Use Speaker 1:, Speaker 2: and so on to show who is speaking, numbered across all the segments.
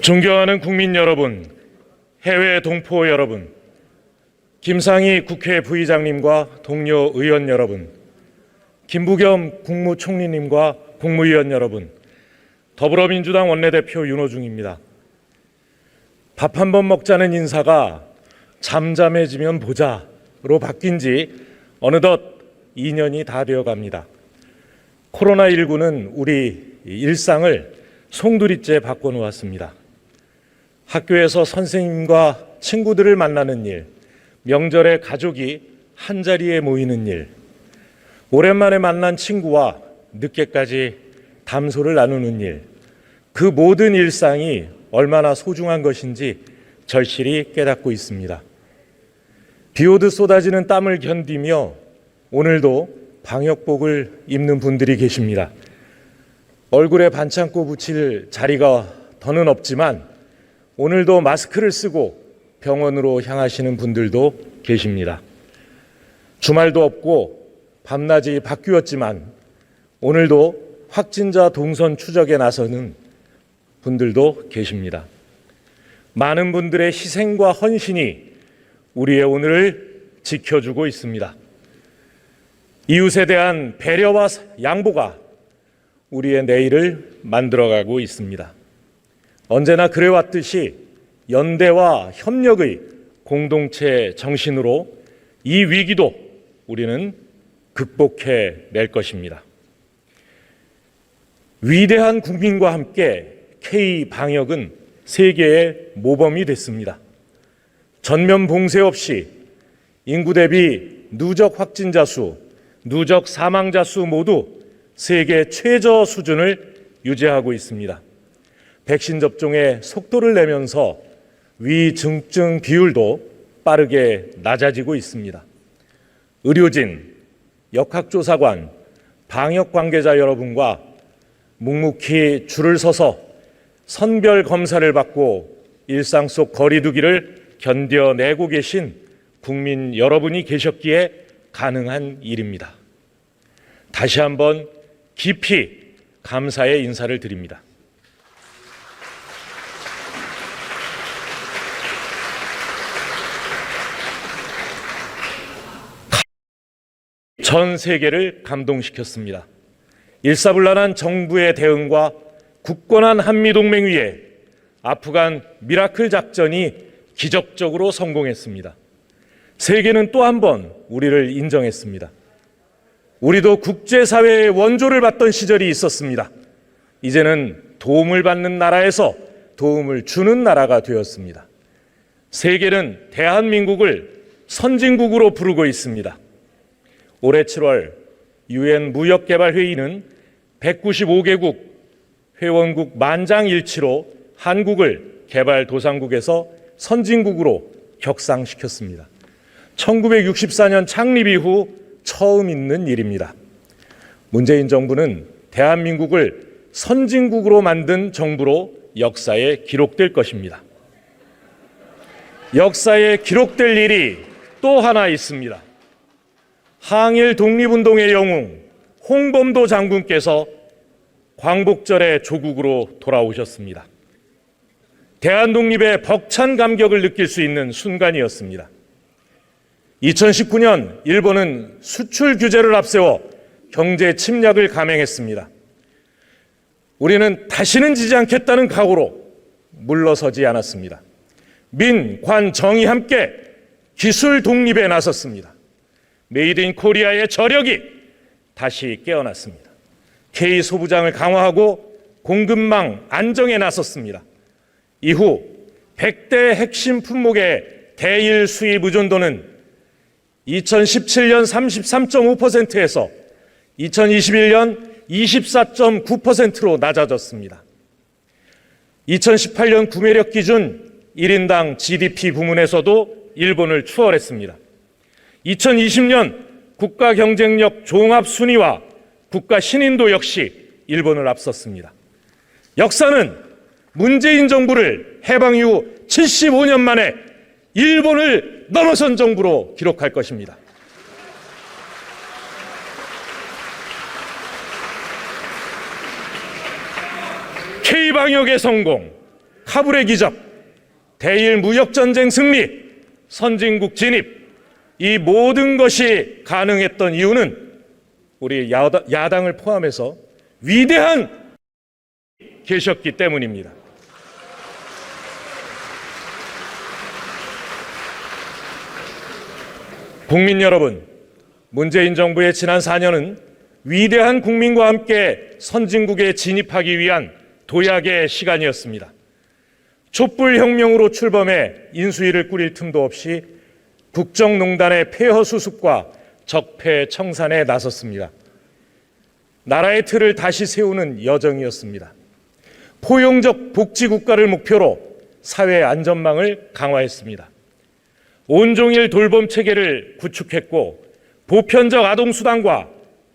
Speaker 1: 존경하는 국민 여러분, 해외 동포 여러분, 김상희 국회 부의장님과 동료 의원 여러분, 김부겸 국무총리님과 국무위원 여러분, 더불어민주당 원내대표 윤호중입니다. 밥 한 번 먹자는 인사가 잠잠해지면 보자로 바뀐 지 어느덧 2년이 다 되어 갑니다. 코로나19는 우리 일상을 송두리째 바꿔놓았습니다. 학교에서 선생님과 친구들을 만나는 일, 명절에 가족이 한자리에 모이는 일, 오랜만에 만난 친구와 늦게까지 담소를 나누는 일, 그 모든 일상이 얼마나 소중한 것인지 절실히 깨닫고 있습니다. 비오듯 쏟아지는 땀을 견디며 오늘도 방역복을 입는 분들이 계십니다. 얼굴에 반창고 붙일 자리가 더는 없지만 오늘도 마스크를 쓰고 병원으로 향하시는 분들도 계십니다. 주말도 없고 밤낮이 바뀌었지만 오늘도 확진자 동선 추적에 나서는 분들도 계십니다. 많은 분들의 희생과 헌신이 우리의 오늘을 지켜주고 있습니다. 이웃에 대한 배려와 양보가 우리의 내일을 만들어가고 있습니다. 언제나 그래왔듯이 연대와 협력의 공동체 정신으로 이 위기도 우리는 극복해 낼 것입니다. 위대한 국민과 함께 K-방역은 세계의 모범이 됐습니다. 전면 봉쇄 없이 인구 대비 누적 확진자 수, 누적 사망자 수 모두 세계 최저 수준을 유지하고 있습니다. 백신 접종에 속도를 내면서 위중증 비율도 빠르게 낮아지고 있습니다. 의료진, 역학조사관, 방역 관계자 여러분과 묵묵히 줄을 서서 선별 검사를 받고 일상 속 거리 두기를 견뎌내고 계신 국민 여러분이 계셨기에 가능한 일입니다. 다시 한번 깊이 감사의 인사를 드립니다. 전 세계를 감동시켰습니다. 일사불란한 정부의 대응과 굳건한 한미동맹 위에 아프간 미라클 작전이 기적적으로 성공했습니다. 세계는 또 한 번 우리를 인정했습니다. 우리도 국제사회의 원조를 받던 시절이 있었습니다. 이제는 도움을 받는 나라에서 도움을 주는 나라가 되었습니다. 세계는 대한민국을 선진국으로 부르고 있습니다. 올해 7월 UN 무역개발회의는 195개국 회원국 만장일치로 한국을 개발도상국에서 선진국으로 격상시켰습니다. 1964년 창립 이후 처음 있는 일입니다. 문재인 정부는 대한민국을 선진국으로 만든 정부로 역사에 기록될 것입니다. 역사에 기록될 일이 또 하나 있습니다. 항일 독립운동의 영웅 홍범도 장군께서 광복절에 조국으로 돌아오셨습니다. 대한독립의 벅찬 감격을 느낄 수 있는 순간이었습니다. 2019년 일본은 수출 규제를 앞세워 경제 침략을 감행했습니다. 우리는 다시는 지지 않겠다는 각오로 물러서지 않았습니다. 민, 관, 정이 함께 기술 독립에 나섰습니다. 메이드 인 코리아의 저력이 다시 깨어났습니다. K-소부장을 강화하고 공급망 안정에 나섰습니다. 이후 100대 핵심 품목의 대일 수입 의존도는 2017년 33.5%에서 2021년 24.9%로 낮아졌습니다. 2018년 구매력 기준 1인당 GDP 부문에서도 일본을 추월했습니다. 2020년 국가 경쟁력 종합 순위와 국가 신인도 역시 일본을 앞섰습니다. 역사는 문재인 정부를 해방 이후 75년 만에 일본을 넘어선 정부로 기록할 것입니다. K-방역의 성공, 카불의 기적, 대일 무역전쟁 승리, 선진국 진입, 이 모든 것이 가능했던 이유는 우리 야당을 포함해서 위대한 계셨기 때문입니다. 국민 여러분, 문재인 정부의 지난 4년은 위대한 국민과 함께 선진국에 진입하기 위한 도약의 시간이었습니다. 촛불혁명으로 출범해 인수위를 꾸릴 틈도 없이 국정농단의 폐허 수습과 적폐 청산에 나섰습니다. 나라의 틀을 다시 세우는 여정이었습니다. 포용적 복지국가를 목표로 사회 안전망을 강화했습니다. 온종일 돌봄 체계를 구축했고 보편적 아동수당과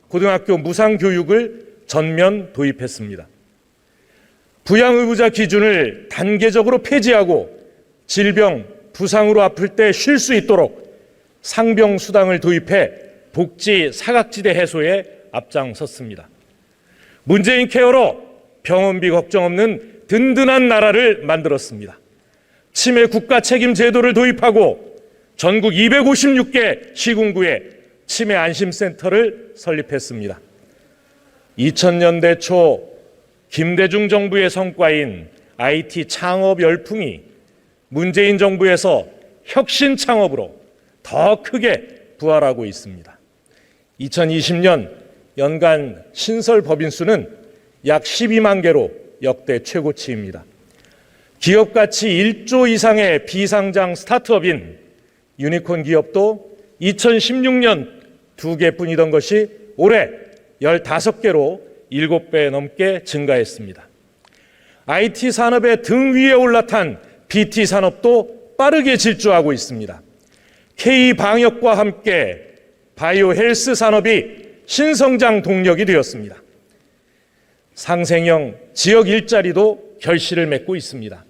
Speaker 1: 고등학교 무상교육을 전면 도입했습니다. 부양의무자 기준을 단계적으로 폐지하고 질병, 부상으로 아플 때 쉴 수 있도록 상병수당을 도입해 복지 사각지대 해소에 앞장섰습니다. 문재인 케어로 병원비 걱정 없는 든든한 나라를 만들었습니다. 치매 국가 책임 제도를 도입하고 전국 256개 시군구에 치매 안심센터를 설립했습니다. 2000년대 초 김대중 정부의 성과인 IT 창업 열풍이 문재인 정부에서 혁신 창업으로 더 크게 부활하고 있습니다. 2020년 연간 신설 법인 수는 약 12만 개로 역대 최고치입니다. 기업 가치 1조 이상의 비상장 스타트업인 유니콘 기업도 2016년 2개뿐이던 것이 올해 15개로 7배 넘게 증가했습니다. IT 산업의 등 위에 올라탄 BT 산업도 빠르게 질주하고 있습니다. K-방역과 함께 바이오 헬스 산업이 신성장 동력이 되었습니다. 상생형 지역 일자리도 결실을 맺고 있습니다.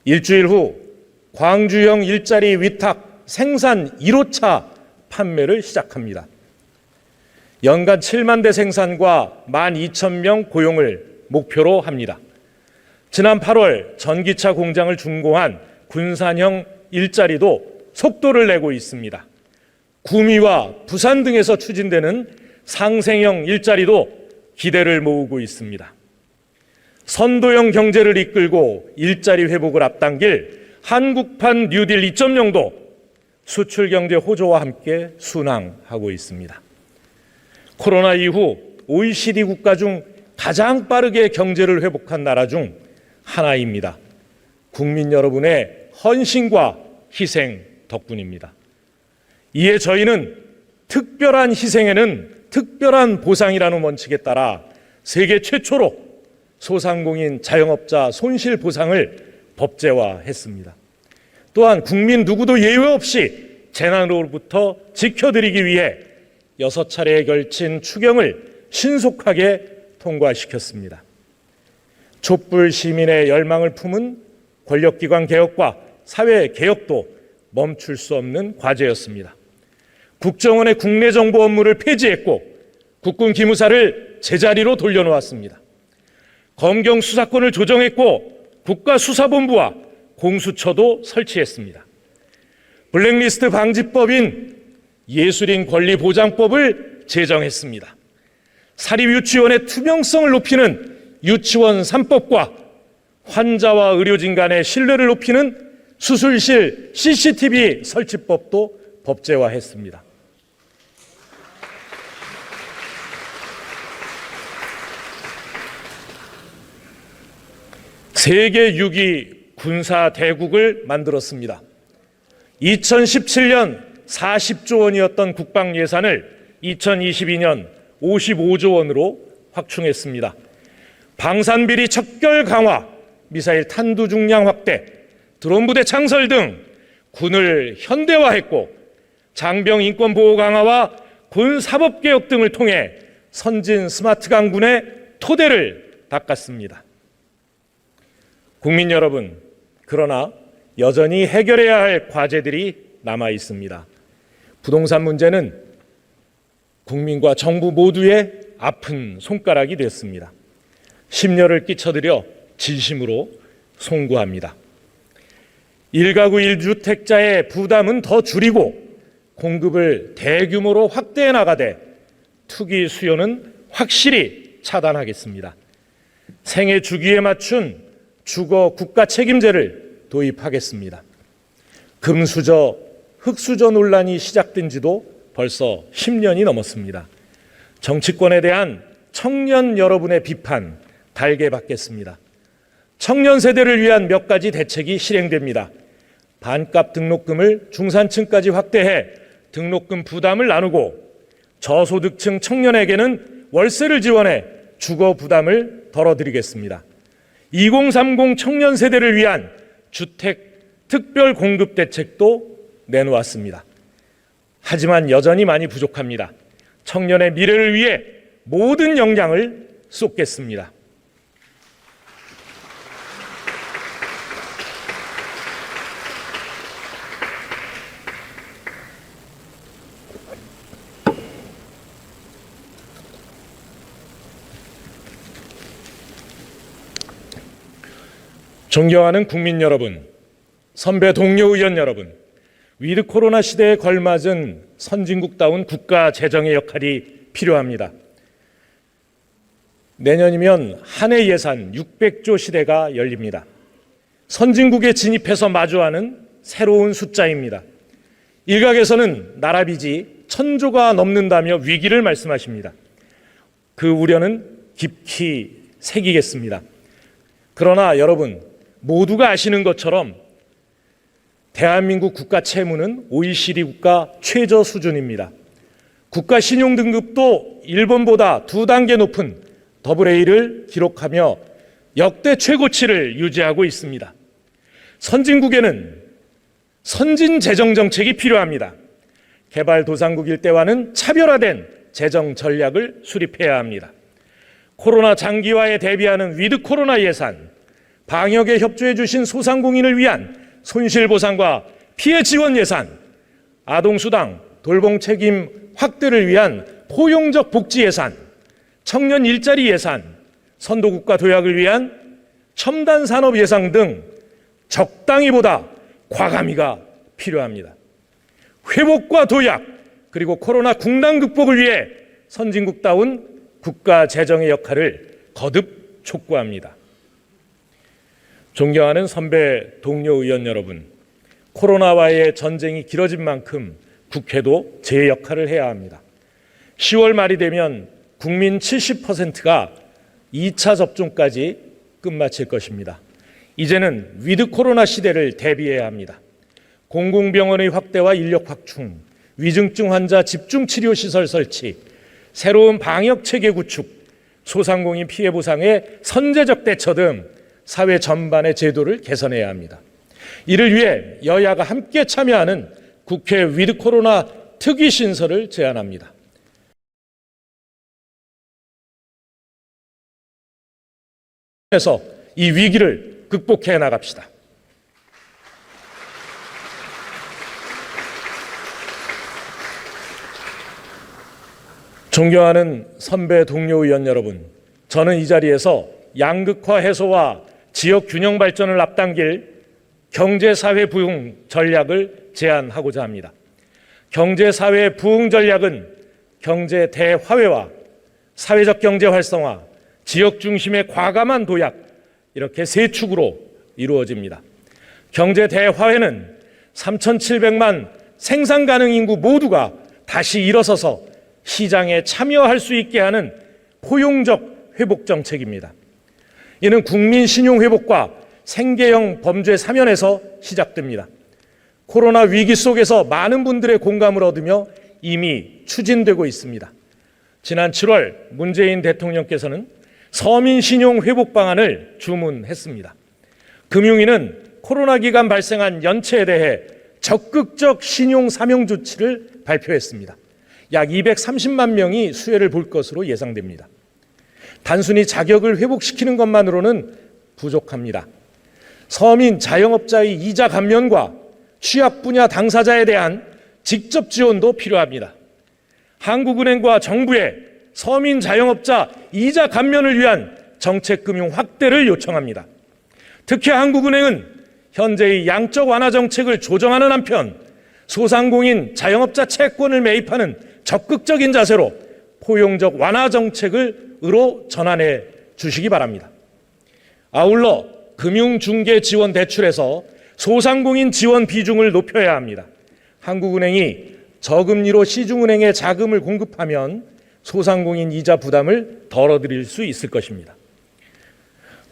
Speaker 1: 일주일 후 광주형 일자리 위탁 생산 1호차 판매를 시작합니다. 연간 7만 대 생산과 12,000명 고용을 목표로 합니다. 지난 8월 전기차 공장을 준공한 군산형 일자리도 속도를 내고 있습니다. 구미와 부산 등에서 추진되는 상생형 일자리도 기대를 모으고 있습니다. 선도형 경제를 이끌고 일자리 회복을 앞당길 한국판 뉴딜 2.0도 수출 경제 호조와 함께 순항하고 있습니다. 코로나 이후 OECD 국가 중 가장 빠르게 경제를 회복한 나라 중 하나입니다. 국민 여러분의 헌신과 희생 덕분입니다. 이에 저희는 특별한 희생에는 특별한 보상이라는 원칙에 따라 세계 최초로 소상공인 자영업자 손실보상을 법제화했습니다. 또한 국민 누구도 예외 없이 재난으로부터 지켜드리기 위해 6차례에 걸친 추경을 신속하게 통과시켰습니다. 촛불 시민의 열망을 품은 권력기관 개혁과 사회 개혁도 멈출 수 없는 과제였습니다. 국정원의 국내 정보 업무를 폐지했고 국군 기무사를 제자리로 돌려놓았습니다. 검경 수사권을 조정했고 국가수사본부와 공수처도 설치했습니다. 블랙리스트 방지법인 예술인 권리보장법을 제정했습니다. 사립유치원의 투명성을 높이는 유치원 3법과 환자와 의료진 간의 신뢰를 높이는 수술실 CCTV 설치법도 법제화했습니다. 세계 6위 군사 대국을 만들었습니다. 2017년 40조 원이었던 국방 예산을 2022년 55조 원으로 확충했습니다. 방산비리 척결 강화, 미사일 탄두 중량 확대, 드론 부대 창설 등 군을 현대화했고 장병 인권 보호 강화와 군 사법 개혁 등을 통해 선진 스마트 강군의 토대를 닦았습니다. 국민 여러분, 그러나 여전히 해결해야 할 과제들이 남아 있습니다. 부동산 문제는 국민과 정부 모두의 아픈 손가락이 됐습니다. 심려를 끼쳐드려 진심으로 송구합니다. 1가구 1주택자의 부담은 더 줄이고 공급을 대규모로 확대해 나가되 투기 수요는 확실히 차단하겠습니다. 생애 주기에 맞춘 주거 국가 책임제를 도입하겠습니다. 금수저, 흙수저 논란이 시작된 지도 벌써 10년이 넘었습니다. 정치권에 대한 청년 여러분의 비판 달게 받겠습니다. 청년 세대를 위한 몇 가지 대책이 실행됩니다. 반값 등록금을 중산층까지 확대해 등록금 부담을 나누고 저소득층 청년에게는 월세를 지원해 주거 부담을 덜어드리겠습니다. 2030 청년 세대를 위한 주택 특별 공급 대책도 내놓았습니다. 하지만 여전히 많이 부족합니다. 청년의 미래를 위해 모든 역량을 쏟겠습니다. 존경하는 국민 여러분, 선배 동료 의원 여러분, 위드 코로나 시대에 걸맞은 선진국다운 국가 재정의 역할이 필요합니다. 내년이면 한 해 예산 600조 시대가 열립니다. 선진국에 진입해서 마주하는 새로운 숫자입니다. 일각에서는 나라 빚이 1000조가 넘는다며 위기를 말씀하십니다. 그 우려는 깊이 새기겠습니다. 그러나 여러분, 모두가 아시는 것처럼 대한민국 국가 채무는 OECD 국가 최저 수준입니다. 국가 신용 등급도 일본보다 2단계 높은 AA를 기록하며 역대 최고치를 유지하고 있습니다. 선진국에는 선진 재정 정책이 필요합니다. 개발도상국일 때와는 차별화된 재정 전략을 수립해야 합니다. 코로나 장기화에 대비하는 위드 코로나 예산, 방역에 협조해 주신 소상공인을 위한 손실보상과 피해 지원 예산, 아동수당, 돌봄 책임 확대를 위한 포용적 복지 예산, 청년 일자리 예산, 선도국가 도약을 위한 첨단 산업 예산 등 적당히보다 과감히가 필요합니다. 회복과 도약, 그리고 코로나 국난 극복을 위해 선진국다운 국가 재정의 역할을 거듭 촉구합니다. 존경하는 선배 동료 의원 여러분, 코로나와의 전쟁이 길어진 만큼 국회도 제 역할을 해야 합니다. 10월 말이 되면 국민 70%가 2차 접종까지 끝마칠 것입니다. 이제는 위드 코로나 시대를 대비해야 합니다. 공공병원의 확대와 인력 확충, 위중증 환자 집중치료 시설 설치, 새로운 방역 체계 구축, 소상공인 피해 보상의 선제적 대처 등 사회 전반의 제도를 개선해야 합니다. 이를 위해 여야가 함께 참여하는 국회 위드 코로나 특위 신설을 제안합니다. 그래서 이 위기를 극복해 나갑시다. 존경하는 선배 동료 의원 여러분, 저는 이 자리에서 양극화 해소와 지역 균형 발전을 앞당길 경제사회 부흥 전략을 제안하고자 합니다. 경제사회 부흥 전략은 경제 대화훼와 사회적 경제 활성화, 지역 중심의 과감한 도약, 이렇게 세 축으로 이루어집니다. 경제 대화훼는 3,700만 생산 가능 인구 모두가 다시 일어서서 시장에 참여할 수 있게 하는 포용적 회복 정책입니다. 이는 국민 신용 회복과 생계형 범죄 사면에서 시작됩니다. 코로나 위기 속에서 많은 분들의 공감을 얻으며 이미 추진되고 있습니다. 지난 7월 문재인 대통령께서는 서민 신용 회복 방안을 주문했습니다. 금융위는 코로나 기간 발생한 연체에 대해 적극적 신용 사명 조치를 발표했습니다. 약 230만 명이 수혜를 볼 것으로 예상됩니다. 단순히 자격을 회복시키는 것만으로는 부족합니다. 서민 자영업자의 이자 감면과 취약 분야 당사자에 대한 직접 지원도 필요합니다. 한국은행과 정부의 서민 자영업자 이자 감면을 위한 정책금융 확대를 요청합니다. 특히 한국은행은 현재의 양적 완화 정책을 조정하는 한편 소상공인 자영업자 채권을 매입하는 적극적인 자세로 포용적 완화 정책으로 전환해 주시기 바랍니다. 아울러 금융중개 지원 대출에서 소상공인 지원 비중을 높여야 합니다. 한국은행이 저금리로 시중은행에 자금을 공급하면 소상공인 이자 부담을 덜어드릴 수 있을 것입니다.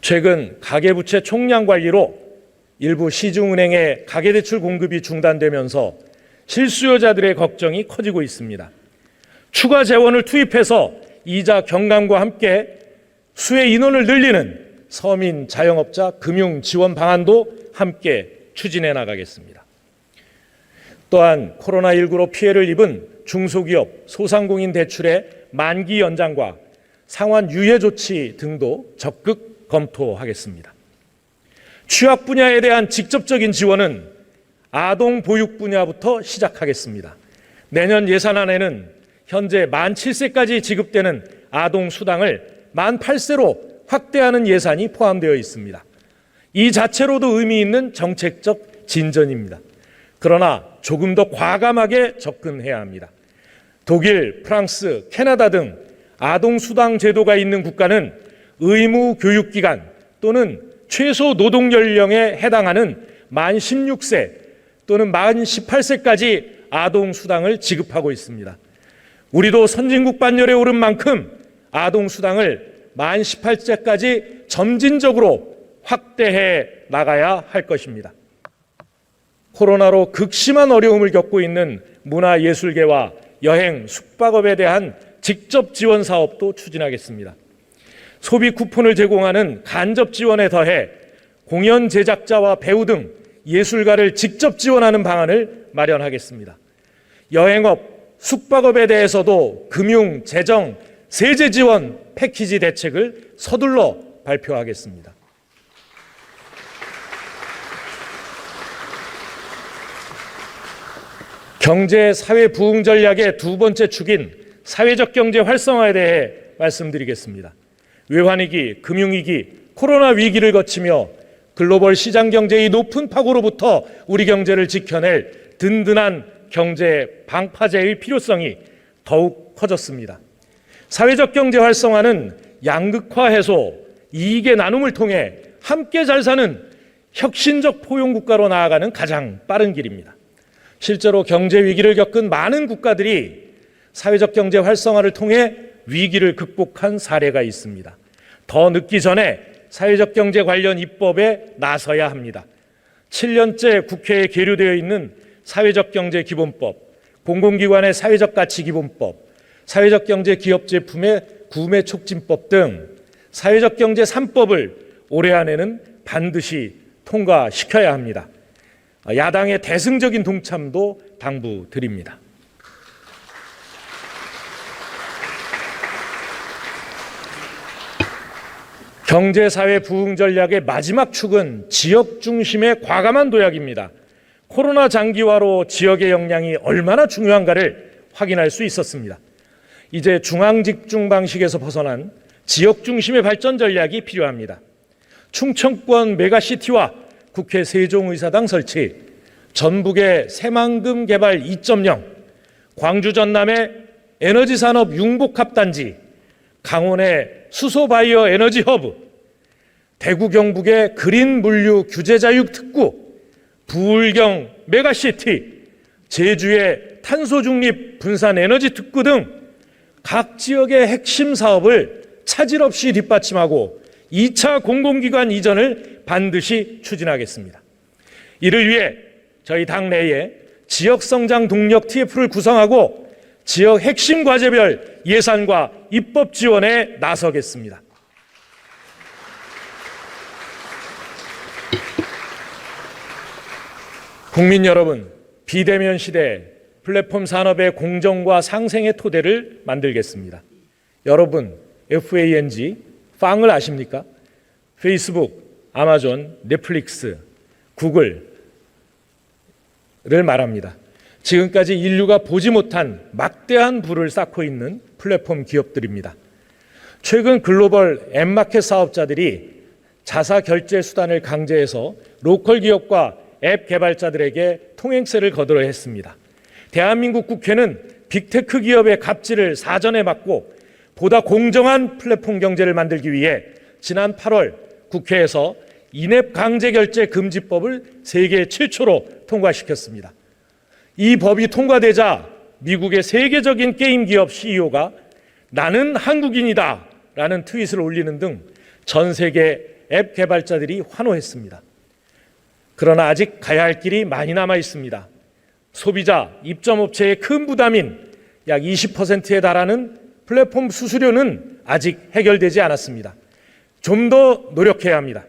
Speaker 1: 최근 가계부채 총량 관리로 일부 시중은행의 가계대출 공급이 중단되면서 실수요자들의 걱정이 커지고 있습니다. 추가 재원을 투입해서 이자 경감과 함께 수혜 인원을 늘리는 서민 자영업자 금융 지원 방안도 함께 추진해 나가겠습니다. 또한 코로나19로 피해를 입은 중소기업, 소상공인 대출의 만기 연장과 상환 유예 조치 등도 적극 검토하겠습니다. 취약 분야에 대한 직접적인 지원은 아동 보육 분야부터 시작하겠습니다. 내년 예산안에는 현재 만 7세까지 지급되는 아동 수당을 만 8세로 확대하는 예산이 포함되어 있습니다. 이 자체로도 의미 있는 정책적 진전입니다. 그러나 조금 더 과감하게 접근해야 합니다. 독일, 프랑스, 캐나다 등 아동 수당 제도가 있는 국가는 의무 교육기간 또는 최소 노동 연령에 해당하는 만 16세 또는 만 18세까지 아동 수당을 지급하고 있습니다. 우리도 선진국 반열에 오른 만큼 아동 수당을 만 18세까지 점진적으로 확대해 나가야 할 것입니다. 코로나로 극심한 어려움을 겪고 있는 문화예술계와 여행, 숙박업에 대한 직접 지원 사업도 추진하겠습니다. 소비 쿠폰을 제공하는 간접 지원에 더해 공연 제작자와 배우 등 예술가를 직접 지원하는 방안을 마련하겠습니다. 여행업, 숙박업에 대해서도 금융, 재정, 세제 지원 패키지 대책을 서둘러 발표하겠습니다. 경제 사회 부흥 전략의 두 번째 축인 사회적 경제 활성화에 대해 말씀드리겠습니다. 외환위기, 금융위기, 코로나 위기를 거치며 글로벌 시장 경제의 높은 파고로부터 우리 경제를 지켜낼 든든한 경제 방파제의 필요성이 더욱 커졌습니다. 사회적 경제 활성화는 양극화 해소, 이익의 나눔을 통해 함께 잘 사는 혁신적 포용국가로 나아가는 가장 빠른 길입니다. 실제로 경제 위기를 겪은 많은 국가들이 사회적 경제 활성화를 통해 위기를 극복한 사례가 있습니다. 더 늦기 전에 사회적 경제 관련 입법에 나서야 합니다. 7년째 국회에 계류되어 있는 사회적 경제 기본법, 공공기관의 사회적 가치 기본법, 사회적 경제 기업 제품의 구매 촉진법 등 사회적 경제 3법을 올해 안에는 반드시 통과시켜야 합니다. 야당의 대승적인 동참도 당부드립니다. 경제사회 부흥 전략의 마지막 축은 지역 중심의 과감한 도약입니다. 코로나 장기화로 지역의 역량이 얼마나 중요한가를 확인할 수 있었습니다. 이제 중앙집중 방식에서 벗어난 지역 중심의 발전 전략이 필요합니다. 충청권 메가시티와 국회 세종의사당 설치, 전북의 새만금 개발 2.0, 광주 전남의 에너지산업 융복합단지, 강원의 수소바이오 에너지 허브, 대구 경북의 그린 물류 규제자육 특구, 부울경 메가시티, 제주의 탄소중립 분산 에너지 특구 등 각 지역의 핵심 사업을 차질 없이 뒷받침하고 2차 공공기관 이전을 반드시 추진하겠습니다. 이를 위해 저희 당내에 지역성장 동력 TF를 구성하고 지역 핵심 과제별 예산과 입법 지원에 나서겠습니다. 국민 여러분, 비대면 시대 플랫폼 산업의 공정과 상생의 토대를 만들겠습니다. 여러분, FANG, 팡을 아십니까? 페이스북, 아마존, 넷플릭스, 구글을 말합니다. 지금까지 인류가 보지 못한 막대한 부를 쌓고 있는 플랫폼 기업들입니다. 최근 글로벌 앱마켓 사업자들이 자사 결제 수단을 강제해서 로컬 기업과 앱 개발자들에게 통행세를 거두려 했습니다. 대한민국 국회는 빅테크 기업의 갑질을 사전에 막고 보다 공정한 플랫폼 경제를 만들기 위해 지난 8월 국회에서 인앱 강제 결제 금지법을 세계 최초로 통과시켰습니다. 이 법이 통과되자 미국의 세계적인 게임 기업 CEO가 나는 한국인이다 라는 트윗을 올리는 등 전 세계 앱 개발자들이 환호했습니다. 그러나 아직 가야 할 길이 많이 남아 있습니다. 소비자, 입점업체의 큰 부담인 약 20%에 달하는 플랫폼 수수료는 아직 해결되지 않았습니다. 좀 더 노력해야 합니다.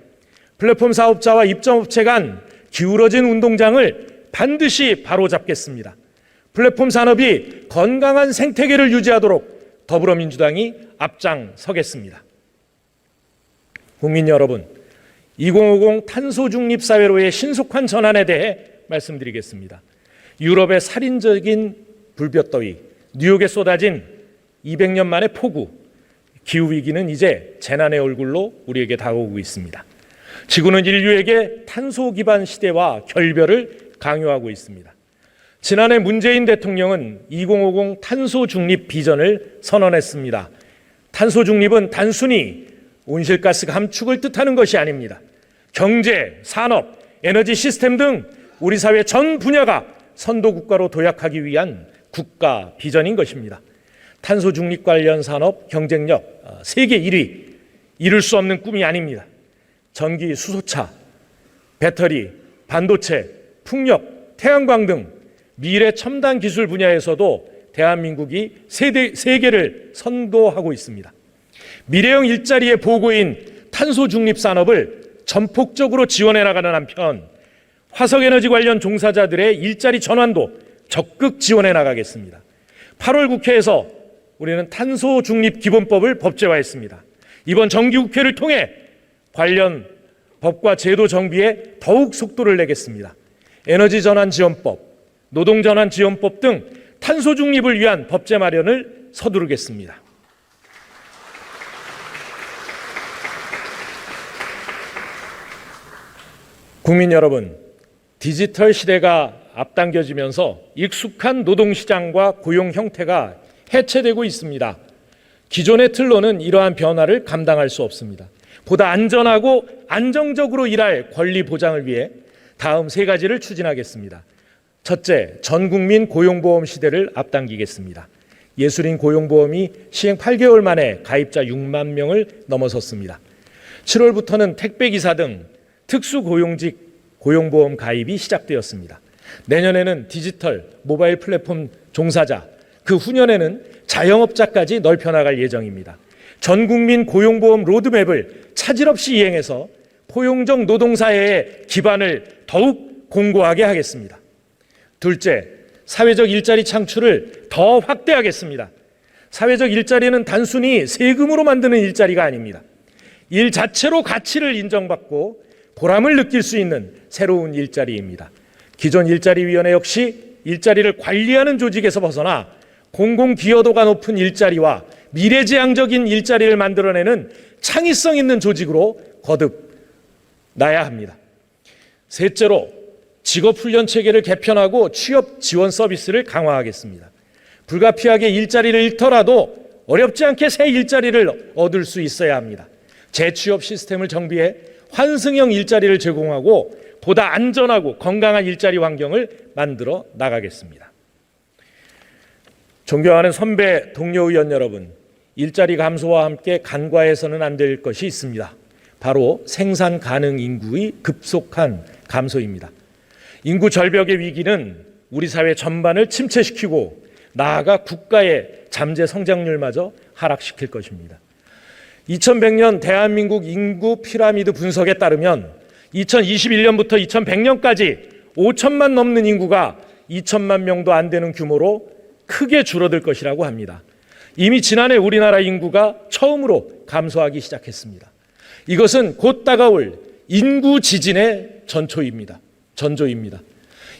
Speaker 1: 플랫폼 사업자와 입점업체 간 기울어진 운동장을 반드시 바로잡겠습니다. 플랫폼 산업이 건강한 생태계를 유지하도록 더불어민주당이 앞장서겠습니다. 국민 여러분, 2050 탄소 중립 사회로의 신속한 전환에 대해 말씀드리겠습니다. 유럽의 살인적인 불볕더위, 뉴욕에 쏟아진 200년 만의 폭우, 기후위기는 이제 재난의 얼굴로 우리에게 다가오고 있습니다. 지구는 인류에게 탄소 기반 시대와 결별을 강요하고 있습니다. 지난해 문재인 대통령은 2050 탄소 중립 비전을 선언했습니다. 탄소 중립은 단순히 온실가스 감축을 뜻하는 것이 아닙니다. 경제, 산업, 에너지 시스템 등 우리 사회 전 분야가 선도국가로 도약하기 위한 국가 비전인 것입니다. 탄소 중립 관련 산업 경쟁력 세계 1위, 이룰 수 없는 꿈이 아닙니다. 전기, 수소차, 배터리, 반도체, 풍력, 태양광 등 미래 첨단 기술 분야에서도 대한민국이 세계를 선도하고 있습니다. 미래형 일자리의 보고인 탄소 중립 산업을 전폭적으로 지원해 나가는 한편 화석에너지 관련 종사자들의 일자리 전환도 적극 지원해 나가겠습니다. 8월 국회에서 우리는 탄소 중립 기본법을 법제화했습니다. 이번 정기국회를 통해 관련 법과 제도 정비에 더욱 속도를 내겠습니다. 에너지 전환 지원법, 노동 전환 지원법 등 탄소 중립을 위한 법제 마련을 서두르겠습니다. 국민 여러분, 디지털 시대가 앞당겨지면서 익숙한 노동시장과 고용 형태가 해체되고 있습니다. 기존의 틀로는 이러한 변화를 감당할 수 없습니다. 보다 안전하고 안정적으로 일할 권리 보장을 위해 다음 세 가지를 추진하겠습니다. 첫째, 전국민 고용보험 시대를 앞당기겠습니다. 예술인 고용보험이 시행 8개월 만에 가입자 6만 명을 넘어섰습니다. 7월부터는 택배기사 등 특수고용직 고용보험 가입이 시작되었습니다. 내년에는 디지털, 모바일 플랫폼 종사자, 그 후년에는 자영업자까지 넓혀나갈 예정입니다. 전국민 고용보험 로드맵을 차질 없이 이행해서 포용적 노동사회의 기반을 더욱 공고하게 하겠습니다. 둘째, 사회적 일자리 창출을 더 확대하겠습니다. 사회적 일자리는 단순히 세금으로 만드는 일자리가 아닙니다. 일 자체로 가치를 인정받고 보람을 느낄 수 있는 새로운 일자리입니다. 기존 일자리위원회 역시 일자리를 관리하는 조직에서 벗어나 공공기여도가 높은 일자리와 미래지향적인 일자리를 만들어내는 창의성 있는 조직으로 거듭나야 합니다. 셋째로 직업훈련 체계를 개편하고 취업 지원 서비스를 강화하겠습니다. 불가피하게 일자리를 잃더라도 어렵지 않게 새 일자리를 얻을 수 있어야 합니다. 재취업 시스템을 정비해 환승형 일자리를 제공하고 보다 안전하고 건강한 일자리 환경을 만들어 나가겠습니다. 존경하는 선배 동료 의원 여러분, 일자리 감소와 함께 간과해서는 안 될 것이 있습니다. 바로 생산 가능 인구의 급속한 감소입니다. 인구 절벽의 위기는 우리 사회 전반을 침체시키고 나아가 국가의 잠재 성장률마저 하락시킬 것입니다. 2100년 대한민국 인구 피라미드 분석에 따르면 2021년부터 2100년까지 5천만 넘는 인구가 2천만 명도 안 되는 규모로 크게 줄어들 것이라고 합니다. 이미 지난해 우리나라 인구가 처음으로 감소하기 시작했습니다. 이것은 곧 다가올 인구 지진의 전조입니다.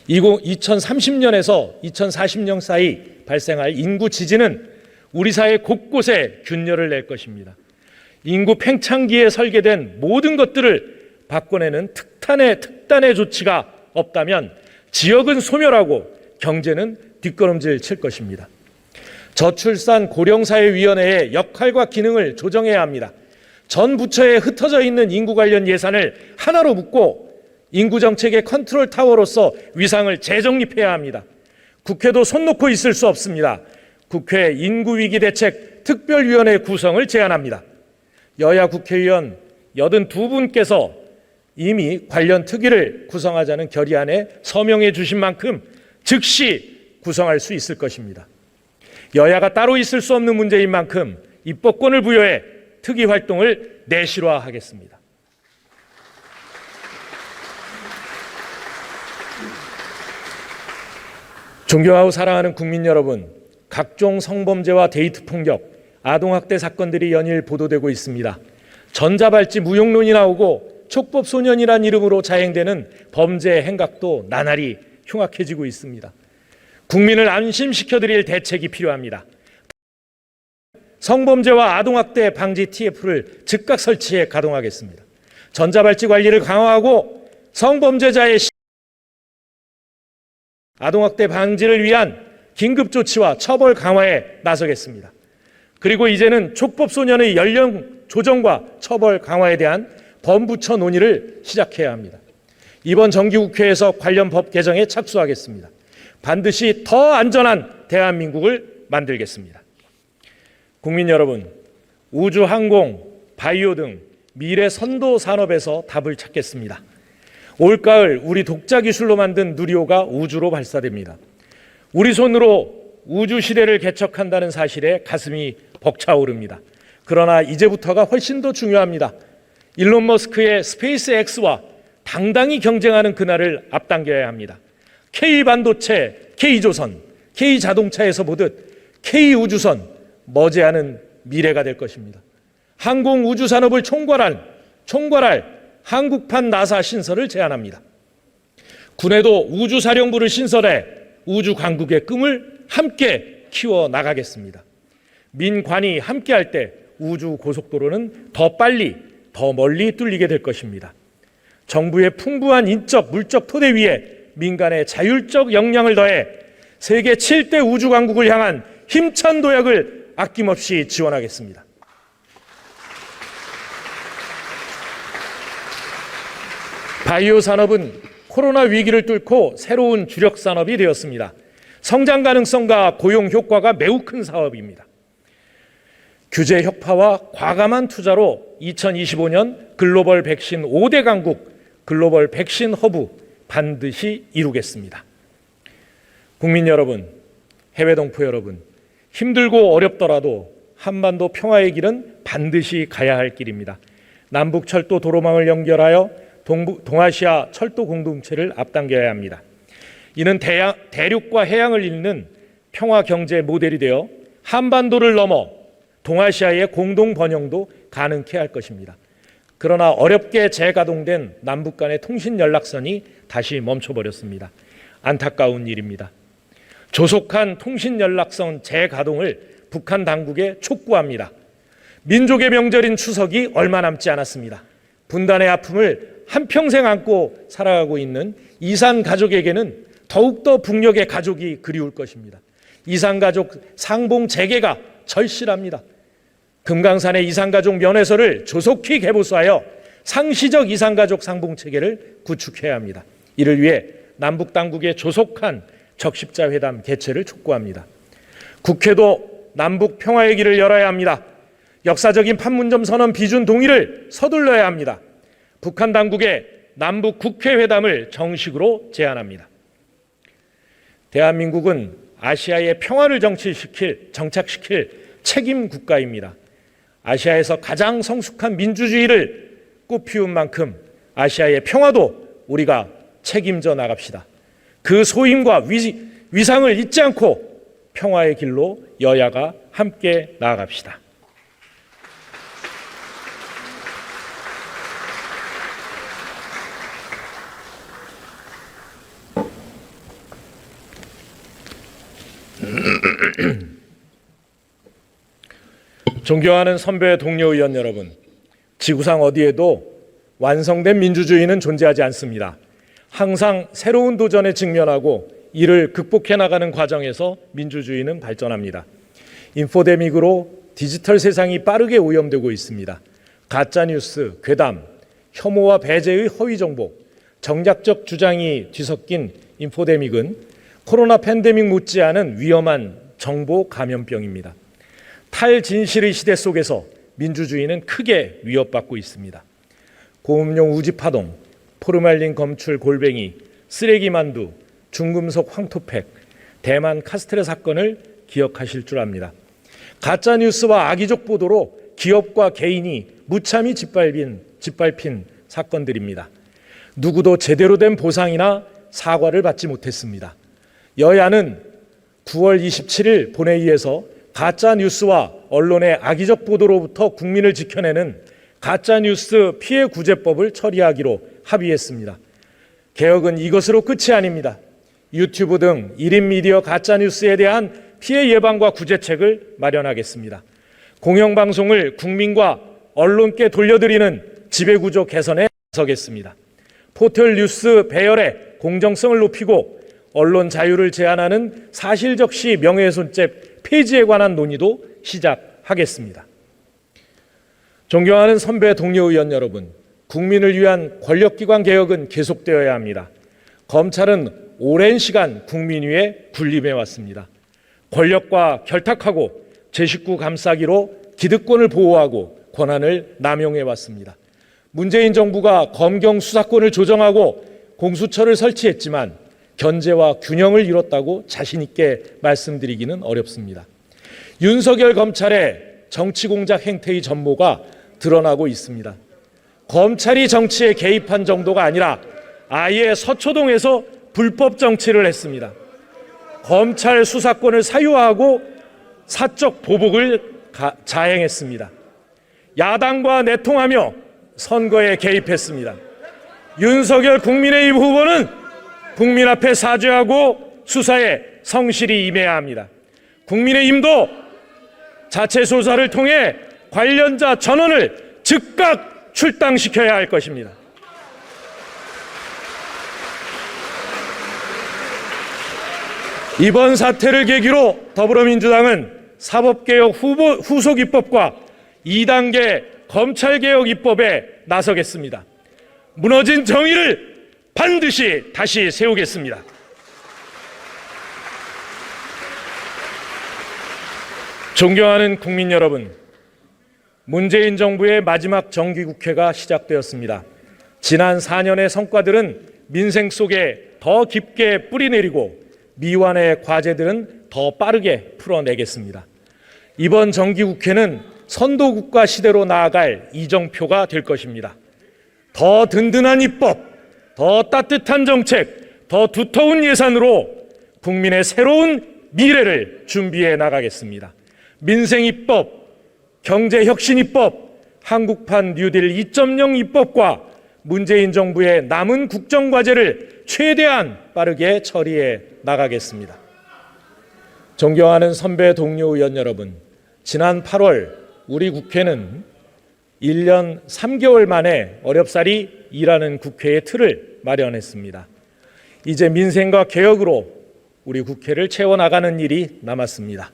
Speaker 1: 2030년에서 2040년 사이 발생할 인구 지진은 우리 사회 곳곳에 균열을 낼 것입니다. 인구 팽창기에 설계된 모든 것들을 바꿔내는 특단의 조치가 없다면 지역은 소멸하고 경제는 뒷걸음질 칠 것입니다. 저출산 고령사회위원회의 역할과 기능을 조정해야 합니다. 전 부처에 흩어져 있는 인구 관련 예산을 하나로 묶고 인구정책의 컨트롤 타워로서 위상을 재정립해야 합니다. 국회도 손 놓고 있을 수 없습니다. 국회 인구위기대책 특별위원회 구성을 제안합니다. 여야 국회의원 82분께서 이미 관련 특위를 구성하자는 결의안에 서명해 주신 만큼 즉시 구성할 수 있을 것입니다. 여야가 따로 있을 수 없는 문제인 만큼 입법권을 부여해 특위 활동을 내실화하겠습니다. 존경하고 사랑하는 국민 여러분, 각종 성범죄와 데이트 폭력, 아동학대 사건들이 연일 보도되고 있습니다. 전자발찌 무용론이 나오고 촉법소년이란 이름으로 자행되는 범죄 행각도 나날이 흉악해지고 있습니다. 국민을 안심시켜드릴 대책이 필요합니다. 성범죄와 아동학대 방지 TF를 즉각 설치해 가동하겠습니다. 전자발찌 관리를 강화하고 성범죄자의 아동학대 방지를 위한 긴급조치와 처벌 강화에 나서겠습니다. 그리고 이제는 촉법소년의 연령 조정과 처벌 강화에 대한 범부처 논의를 시작해야 합니다. 이번 정기국회에서 관련 법 개정에 착수하겠습니다. 반드시 더 안전한 대한민국을 만들겠습니다. 국민 여러분, 우주, 항공, 바이오 등 미래 선도 산업에서 답을 찾겠습니다. 올가을 우리 독자 기술로 만든 누리호가 우주로 발사됩니다. 우리 손으로 우주 시대를 개척한다는 사실에 가슴이 벅차오릅니다. 그러나 이제부터가 훨씬 더 중요합니다. 일론 머스크의 스페이스 X와 당당히 경쟁하는 그날을 앞당겨야 합니다. K반도체, K조선, K자동차에서 보듯 K우주선 머지않은 미래가 될 것입니다. 항공우주산업을 총괄할 한국판 나사 신설을 제안합니다. 군에도 우주사령부를 신설해 우주강국의 꿈을 함께 키워나가겠습니다. 민관이 함께할 때 우주고속도로는 더 빨리, 더 멀리 뚫리게 될 것입니다. 정부의 풍부한 인적, 물적 토대 위에 민간의 자율적 역량을 더해 세계 7대 우주강국을 향한 힘찬 도약을 아낌없이 지원하겠습니다. 바이오 산업은 코로나 위기를 뚫고 새로운 주력 산업이 되었습니다. 성장 가능성과 고용 효과가 매우 큰 사업입니다. 규제 혁파와 과감한 투자로 2025년 글로벌 백신 5대 강국, 글로벌 백신 허브 반드시 이루겠습니다. 국민 여러분, 해외 동포 여러분, 힘들고 어렵더라도 한반도 평화의 길은 반드시 가야 할 길입니다. 남북 철도 도로망을 연결하여 동아시아 철도 공동체를 앞당겨야 합니다. 이는 대륙과 해양을 잇는 평화 경제 모델이 되어 한반도를 넘어 동아시아의 공동 번영도 가능케 할 것입니다. 그러나 어렵게 재가동된 남북 간의 통신 연락선이 다시 멈춰버렸습니다. 안타까운 일입니다. 조속한 통신 연락선 재가동을 북한 당국에 촉구합니다. 민족의 명절인 추석이 얼마 남지 않았습니다. 분단의 아픔을 한평생 안고 살아가고 있는 이산 가족에게는 더욱더 북녘의 가족이 그리울 것입니다. 이산가족 상봉 재개가 절실합니다. 금강산의 이산가족 면회소를 조속히 개보수하여 상시적 이산가족 상봉체계를 구축해야 합니다. 이를 위해 남북당국의 조속한 적십자회담 개최를 촉구합니다. 국회도 남북 평화의 길을 열어야 합니다. 역사적인 판문점 선언 비준 동의를 서둘러야 합니다. 북한 당국의 남북 국회회담을 정식으로 제안합니다. 대한민국은 아시아의 평화를 정착시킬 책임 국가입니다. 아시아에서 가장 성숙한 민주주의를 꽃피운 만큼 아시아의 평화도 우리가 책임져 나갑시다. 그 소임과 위상을 잊지 않고 평화의 길로 여야가 함께 나아갑시다. 존경하는 선배 동료 의원 여러분, 지구상 어디에도 완성된 민주주의는 존재하지 않습니다. 항상 새로운 도전에 직면하고 이를 극복해 나가는 과정에서 민주주의는 발전합니다. 인포데믹으로 디지털 세상이 빠르게 오염되고 있습니다. 가짜뉴스, 괴담, 혐오와 배제의 허위 정보, 정략적 주장이 뒤섞인 인포데믹은 코로나 팬데믹 못지않은 위험한 정보 감염병입니다. 탈진실의 시대 속에서 민주주의는 크게 위협받고 있습니다. 고음용 우지파동, 포르말린 검출 골뱅이, 쓰레기 만두, 중금속 황토팩, 대만 카스테라 사건을 기억하실 줄 압니다. 가짜뉴스와 악의적 보도로 기업과 개인이 무참히 짓밟힌 사건들입니다. 누구도 제대로 된 보상이나 사과를 받지 못했습니다. 여야는 9월 27일 본회의에서 가짜뉴스와 언론의 악의적 보도로부터 국민을 지켜내는 가짜뉴스 피해구제법을 처리하기로 합의했습니다. 개혁은 이것으로 끝이 아닙니다. 유튜브 등 1인 미디어 가짜뉴스에 대한 피해 예방과 구제책을 마련하겠습니다. 공영방송을 국민과 언론께 돌려드리는 지배구조 개선에 나서겠습니다. 포털 뉴스 배열의 공정성을 높이고 언론 자유를 제한하는 사실적시 명예훼손죄 폐지에 관한 논의도 시작하겠습니다. 존경하는 선배 동료 의원 여러분, 국민을 위한 권력기관 개혁은 계속되어야 합니다. 검찰은 오랜 시간 국민 위에 군림해 왔습니다. 권력과 결탁하고 제 식구 감싸기로 기득권을 보호하고 권한을 남용해 왔습니다. 문재인 정부가 검경 수사권을 조정하고 공수처를 설치했지만 견제와 균형을 이뤘다고 자신 있게 말씀드리기는 어렵습니다. 윤석열 검찰의 정치 공작 행태의 전모가 드러나고 있습니다. 검찰이 정치에 개입한 정도가 아니라 아예 서초동에서 불법 정치를 했습니다. 검찰 수사권을 사유화하고 사적 보복을 자행했습니다. 야당과 내통하며 선거에 개입했습니다. 윤석열 국민의힘 후보는 국민 앞에 사죄하고 수사에 성실히 임해야 합니다. 국민의힘도 자체 조사를 통해 관련자 전원을 즉각 출당시켜야 할 것입니다. 이번 사태를 계기로 더불어민주당은 사법개혁 후속 입법과 2단계 검찰개혁 입법에 나서겠습니다. 무너진 정의를 반드시 다시 세우겠습니다. 존경하는 국민 여러분, 문재인 정부의 마지막 정기국회가 시작되었습니다. 지난 4년의 성과들은 민생 속에 더 깊게 뿌리내리고 미완의 과제들은 더 빠르게 풀어내겠습니다. 이번 정기국회는 선도국가 시대로 나아갈 이정표가 될 것입니다. 더 든든한 입법, 더 따뜻한 정책, 더 두터운 예산으로 국민의 새로운 미래를 준비해 나가겠습니다. 민생입법, 경제혁신입법, 한국판 뉴딜 2.0 입법과 문재인 정부의 남은 국정과제를 최대한 빠르게 처리해 나가겠습니다. 존경하는 선배 동료 의원 여러분, 지난 8월 우리 국회는 1년 3개월 만에 어렵사리 일하는 국회의 틀을 마련했습니다. 이제 민생과 개혁으로 우리 국회를 채워나가는 일이 남았습니다.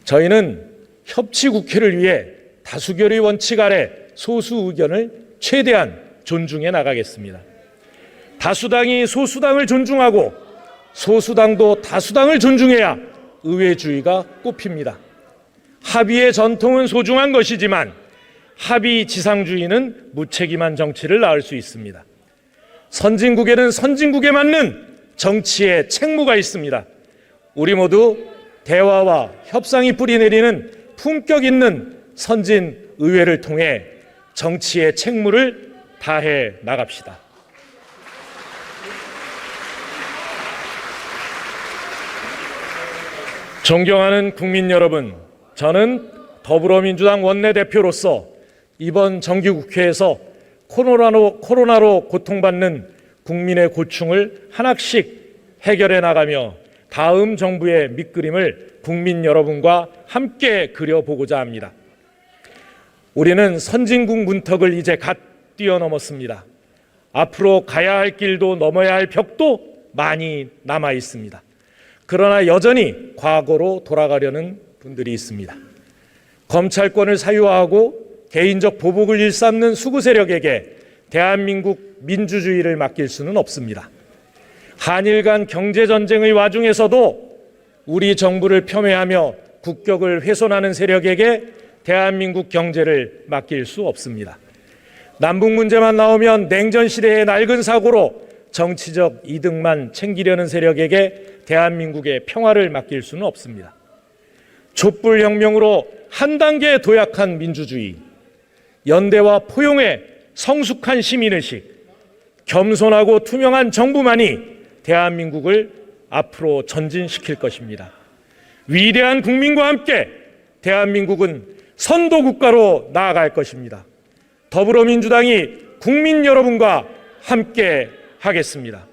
Speaker 1: 저희는 협치국회를 위해 다수결의 원칙 아래 소수 의견을 최대한 존중해 나가겠습니다. 다수당이 소수당을 존중하고 소수당도 다수당을 존중해야 의회주의가 꽃핍니다. 합의의 전통은 소중한 것이지만 합의 지상주의는 무책임한 정치를 낳을 수 있습니다. 선진국에는 선진국에 맞는 정치의 책무가 있습니다. 우리 모두 대화와 협상이 뿌리내리는 품격 있는 선진 의회를 통해 정치의 책무를 다해 나갑시다. 존경하는 국민 여러분, 저는 더불어민주당 원내대표로서 이번 정기국회에서 코로나로 고통받는 국민의 고충을 하나씩 해결해 나가며 다음 정부의 밑그림을 국민 여러분과 함께 그려보고자 합니다. 우리는 선진국 문턱을 이제 갓 뛰어넘었습니다. 앞으로 가야 할 길도 넘어야 할 벽도 많이 남아 있습니다. 그러나 여전히 과거로 돌아가려는 분들이 있습니다. 검찰권을 사유화하고 개인적 보복을 일삼는 수구 세력에게 대한민국 민주주의를 맡길 수는 없습니다. 한일 간 경제전쟁의 와중에서도 우리 정부를 폄훼하며 국격을 훼손하는 세력에게 대한민국 경제를 맡길 수 없습니다. 남북 문제만 나오면 냉전 시대의 낡은 사고로 정치적 이득만 챙기려는 세력에게 대한민국의 평화를 맡길 수는 없습니다. 촛불혁명으로 한 단계 도약한 민주주의, 연대와 포용의 성숙한 시민의식, 겸손하고 투명한 정부만이 대한민국을 앞으로 전진시킬 것입니다. 위대한 국민과 함께 대한민국은 선도국가로 나아갈 것입니다. 더불어민주당이 국민 여러분과 함께 하겠습니다.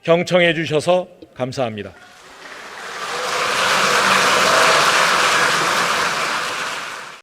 Speaker 1: 경청해 주셔서 감사합니다.